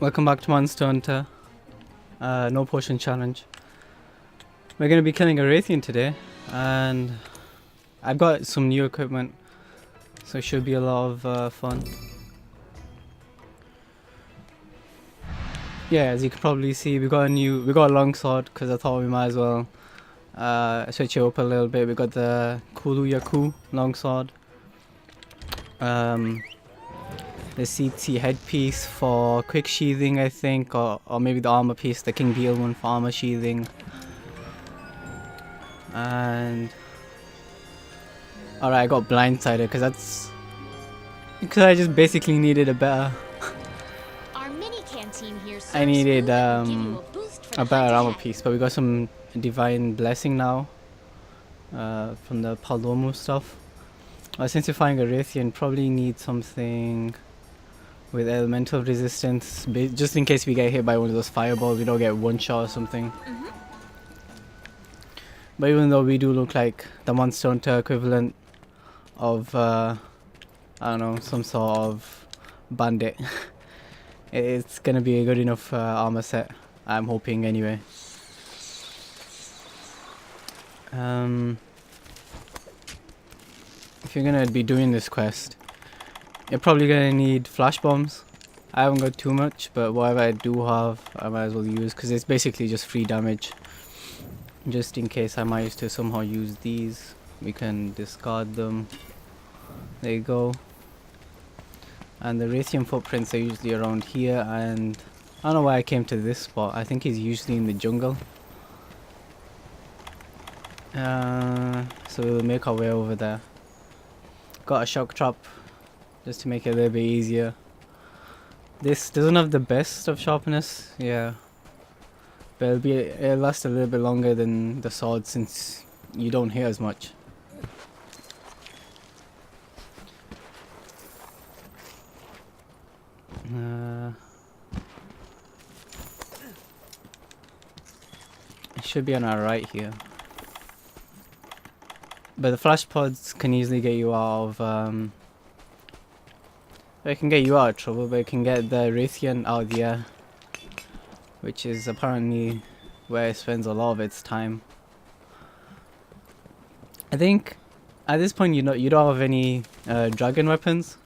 Welcome back to Monster Hunter. No potion challenge. We're gonna be killing a Rathian today, and I've got some new equipment, so it should be a lot of fun. Yeah, as you can probably see, we got a long sword because I thought we might as well switch it up a little bit. We got the Kulu Yaku long sword. The CT headpiece for quick sheathing, I think, or maybe the armor piece, the King Beetle one for armor sheathing. And alright, I got blindsided because I just basically needed a better. Our mini canteen here I needed a better armor piece, but we got some divine blessing now from the Palico stuff. Since you're fighting a Rathian, probably need something with elemental resistance, just in case we get hit by one of those fireballs, we don't get one shot or something. But even though we do look like the Monster Hunter equivalent of, I don't know, some sort of bandit, it's gonna be a good enough armor set, I'm hoping anyway. If you're gonna be doing this quest, you're probably gonna need flash bombs. I haven't got too much, but whatever I do have, I might as well use, because it's basically just free damage. Just in case I might to somehow use these, we can discard them. There you go. And the Rathian footprints are usually around here, and I don't know why I came to this spot. I think he's usually in the jungle. So we'll make our way over there. Got a shock trap just to make it a little bit easier. This doesn't have the best of sharpness, yeah, but it'll last a little bit longer than the sword since you don't hit as much. It should be on our right here. But the flash pods can easily get you out of it can get you out of trouble, but it can get the Rathian out of the air, which is apparently where it spends a lot of its time. I think at this point you don't have any dragon weapons,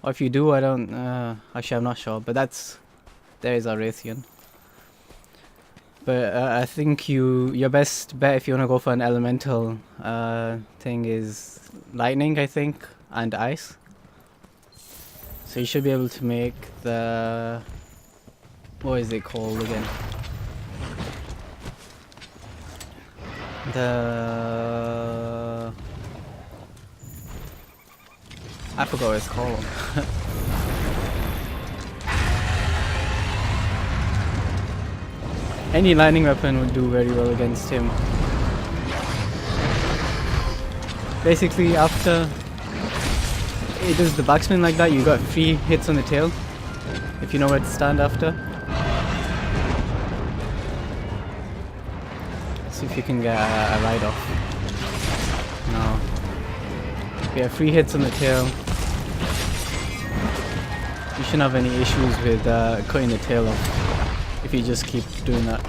or if you do, I don't. Actually, I'm not sure, but there is our Rathian. But I think your best bet if you want to go for an elemental thing is lightning, I think, and ice. So you should be able to make the, what is it called again? I forgot what it's called. Any lightning weapon would do very well against him. Basically, after it does the backspin like that, you got 3 hits on the tail, if you know where to stand after. See if you can get a ride off. No. Yeah, 3 hits on the tail. You shouldn't have any issues with cutting the tail off if you just keep doing that.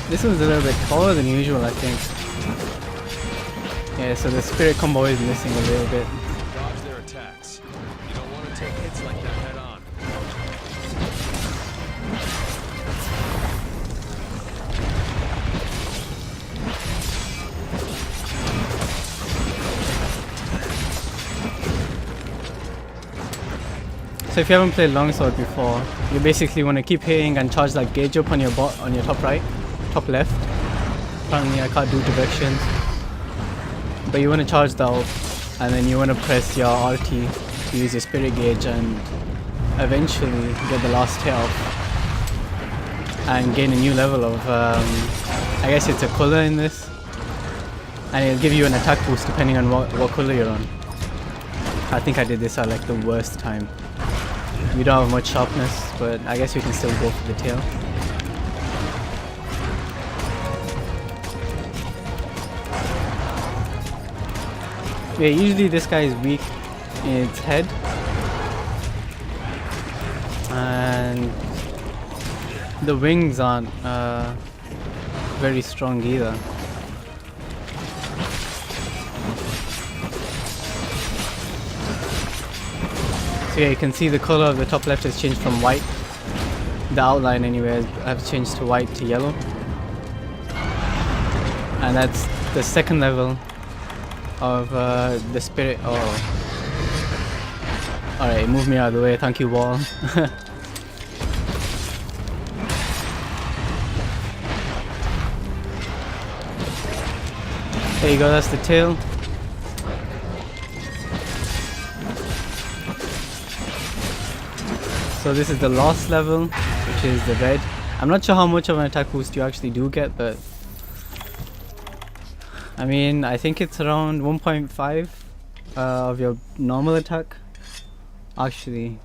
This one's a little bit taller than usual, I think. Yeah, so the spirit combo is missing a little bit. Dodge their attacks. You don't want to take hits like that head on. So if you haven't played longsword before, you basically want to keep hitting and charge that gauge up on your top right, top left. Apparently I can't do directions, but you want to charge that up, and then you want to press your RT to use your spirit gauge and eventually get the last hit off and gain a new level of, I guess it's a colour in this, and it'll give you an attack boost depending on what colour you're on. I think I did this at like the worst time. We don't have much sharpness, but I guess we can still go for the tail. Yeah, usually this guy is weak in its head. And the wings aren't very strong either. So yeah, you can see the color of the top left has changed from white. The outline anyway has changed to white to yellow. And that's the second level of the spirit. Oh. Alright, move me out of the way, thank you wall. There you go, that's the tail. So this is the last level, which is the red. I'm not sure how much of an attack boost you actually do get, but I mean, I think it's around 1.5 of your normal attack. Actually,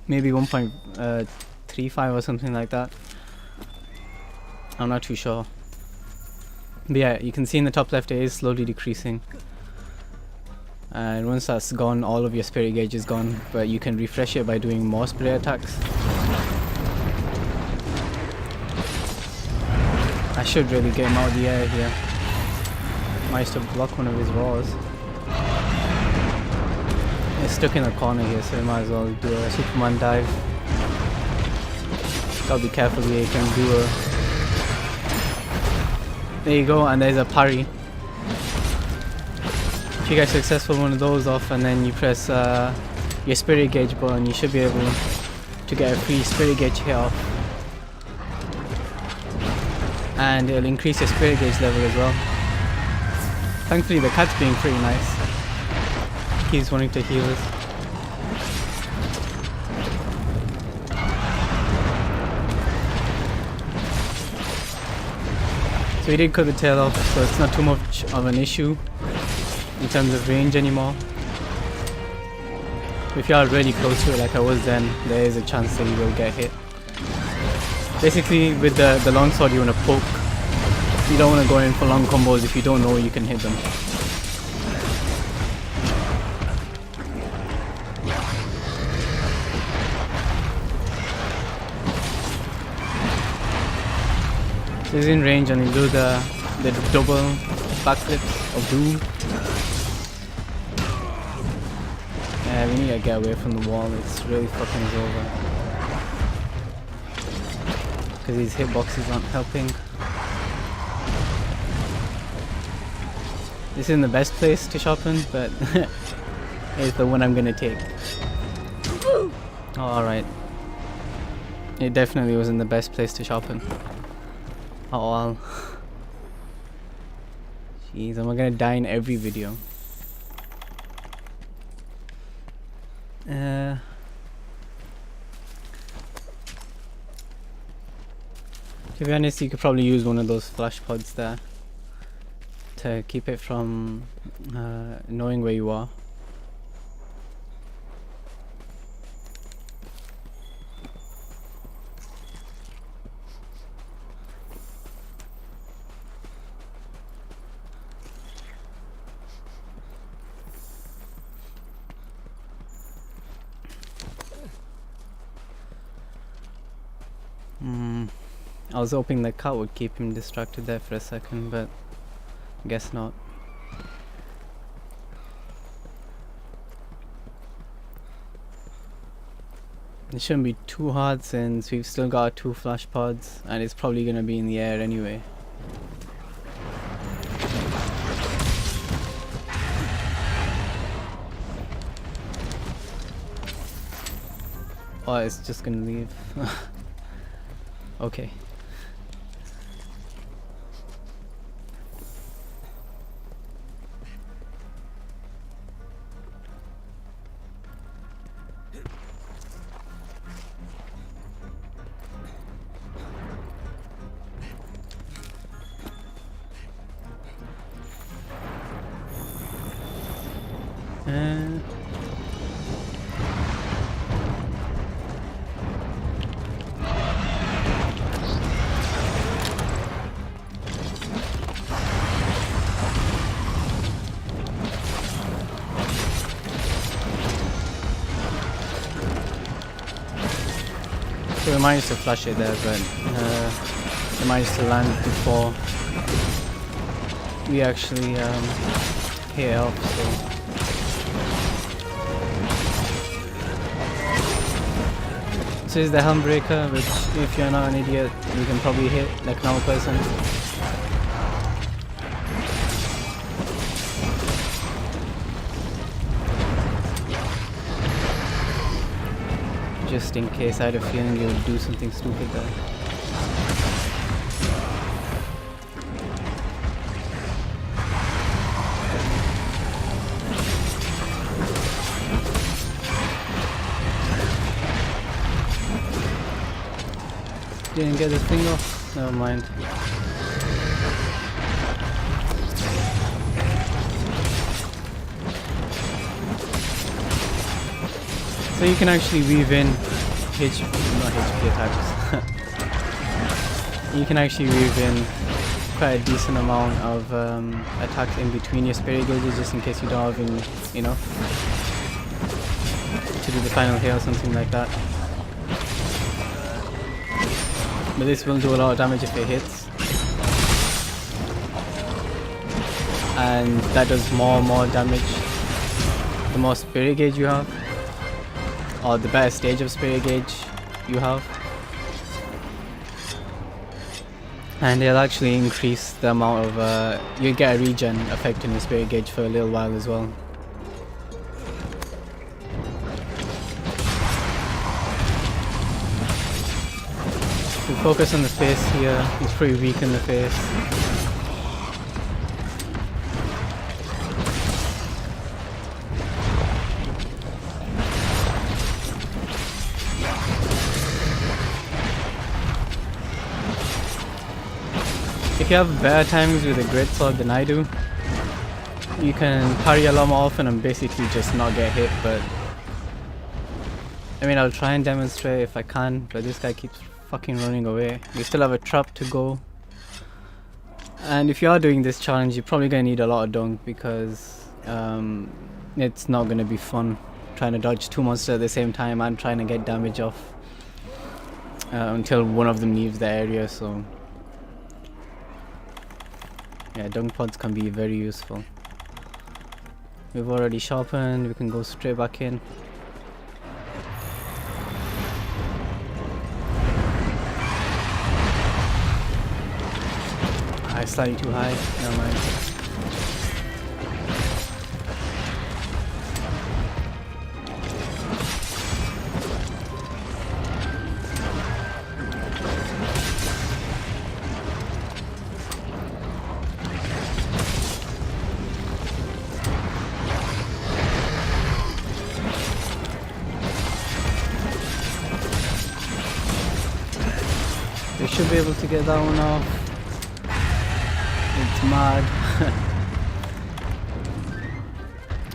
maybe 1.35 or something like that. I'm not too sure. But yeah, you can see in the top left it is slowly decreasing. And once that's gone, all of your spirit gauge is gone, but you can refresh it by doing more spirit attacks. I should really get him out of the air here. Managed to block one of his roars. He's stuck in a corner here, so we might as well do a Superman dive. Gotta be careful here, you can do a... There you go, and there's a parry. If you get successful one of those off and then you press your spirit gauge button, you should be able to get a free spirit gauge hit off. And it'll increase your spirit gauge level as well. Thankfully the cat's being pretty nice. He's wanting to heal us. So we did cut the tail off, so it's not too much of an issue in terms of range anymore. If you are really close to it like I was then, there is a chance that you will get hit. Basically with the longsword you want to poke. You don't want to go in for long combos if you don't know you can hit them. So he's in range and he'll do the double backflips of doom. Yeah, we need to get away from the wall, it's really fucking us over. Because these hitboxes aren't helping. This isn't the best place to sharpen, but it's the one I'm gonna take. Oh, alright. It definitely wasn't the best place to sharpen. Oh well. Jeez, am I gonna die in every video? To be honest, you could probably use one of those flash pods there to keep it from knowing where you are. I was hoping the cat would keep him distracted there for a second, but guess not. It shouldn't be too hard since we've still got 2 flash pods and it's probably gonna be in the air anyway. Oh, it's just gonna leave. Okay. we managed to flush it there, but we managed to land before we actually hit it up, so. This is the helm breaker, which if you're not an idiot, you can probably hit like a normal person. Just in case I had a feeling you would do something stupid there. Didn't get the thing off? Never mind. So you can actually weave in not HP attacks. You can actually weave in quite a decent amount of attacks in between your spirit gauges, just in case you don't have enough to do the final hit or something like that. But this will do a lot of damage if it hits, and that does more and more damage the more spirit gauge you have, or the better stage of spirit gauge you have. And it'll actually increase the amount of you get a regen effect in your spirit gauge for a little while as well. If we focus on the face here, he's pretty weak in the face. If you have better timings with a great sword than I do, you can parry a lot more often and basically just not get hit, but I mean, I'll try and demonstrate if I can, but this guy keeps fucking running away. We still have a trap to go, and if you are doing this challenge, you're probably gonna need a lot of dunk, because it's not gonna be fun trying to dodge two monsters at the same time and trying to get damage off until one of them leaves the area. So yeah, dunk pods can be very useful. We've already sharpened, we can go straight back in. Slightly too high, never mind. They should be able to get that one off. It's mad.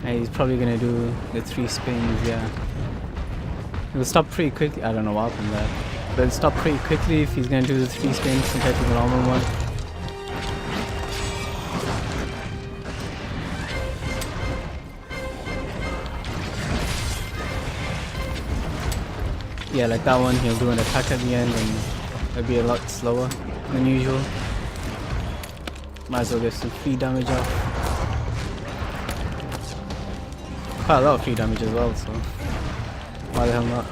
And he's probably gonna do the 3 spins, yeah. He'll stop pretty quickly. I don't know what happened there, but it'll stop pretty quickly if he's gonna do the 3 spins compared to the normal one. Yeah, like that one, he'll do an attack at the end and it'll be a lot slower than usual. Might as well get some free damage off. Quite a lot of free damage as well, so why the hell not?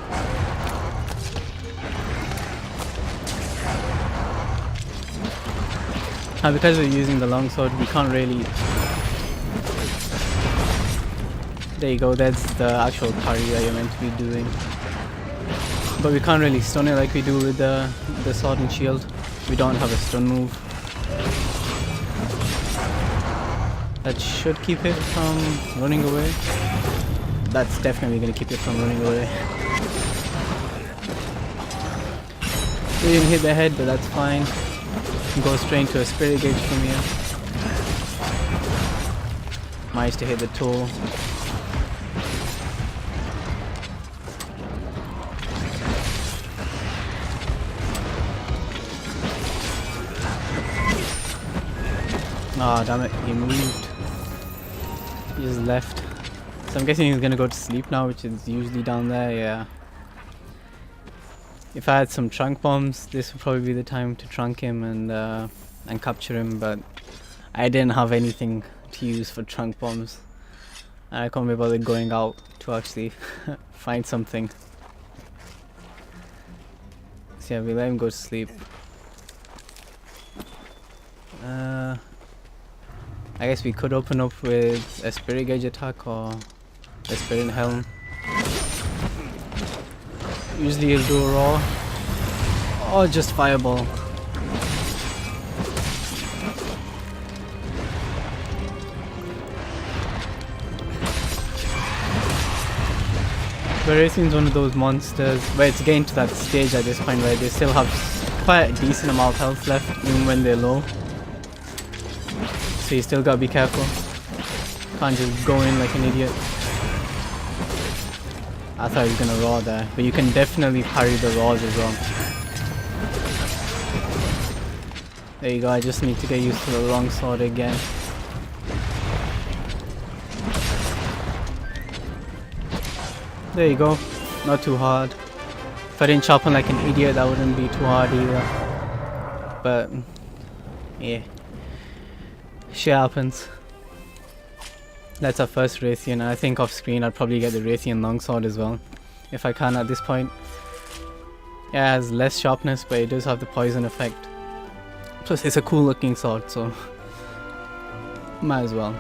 And because we're using the longsword, we can't really... There you go, that's the actual parry that you're meant to be doing. But we can't really stun it like we do with the sword and shield. We don't have a stun move. That should keep it from running away. That's definitely going to keep it from running away. We didn't hit the head, but that's fine. Go straight into a spirit gauge from here. Managed to hit the toe. Ah, damn it, he moved. He just left. So I'm guessing he's gonna go to sleep now, which is usually down there, yeah. If I had some trunk bombs, this would probably be the time to trunk him and capture him, but I didn't have anything to use for trunk bombs. I can't be bothered going out to actually find something. So yeah, we let him go to sleep. I guess we could open up with a spirit gauge attack or a spirit helm. Usually he'll do a raw or just fireball. But Rathian's one of those monsters where it's getting to that stage at this point where they still have quite a decent amount of health left even when they're low. So you still gotta be careful. Can't just go in like an idiot. I thought he was gonna raw there, but you can definitely parry the raws as well. There you go, I just need to get used to the long sword again. There you go, not too hard. If I didn't chop him like an idiot, that wouldn't be too hard either. But, yeah. Shit happens. That's our first Rathian. I think off screen I'd probably get the Rathian longsword as well, if I can at this point. Yeah, it has less sharpness, but it does have the poison effect. Plus it's a cool looking sword, so might as well.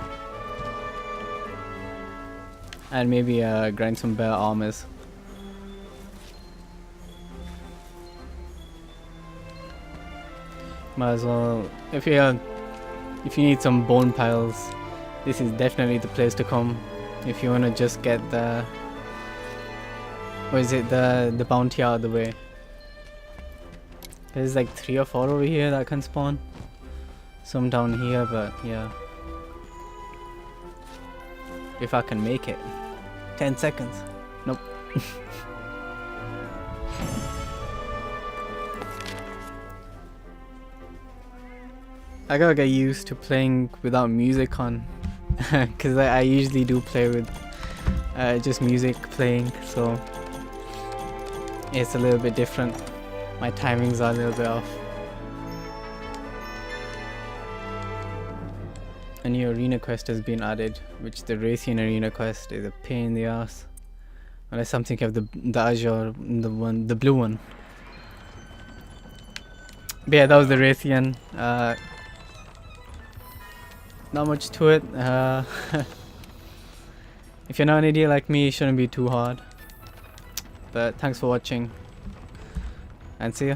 And maybe grind some better armors. Might as well. If you need some bone piles, this is definitely the place to come. If you want to just get the, what is it, the bounty out of the way. There's like 3 or 4 over here that can spawn. Some down here, but yeah. If I can make it. 10 seconds. Nope. I gotta get used to playing without music on. Because I usually do play with just music playing, so it's a little bit different. My timings are a little bit off. A new arena quest has been added, which the Rathian arena quest is a pain in the ass. Unless I'm thinking of the Azure, the blue one. But yeah, that was the Rathian. Not much to it. If you're not an idiot like me, it shouldn't be too hard. But thanks for watching, and see ya.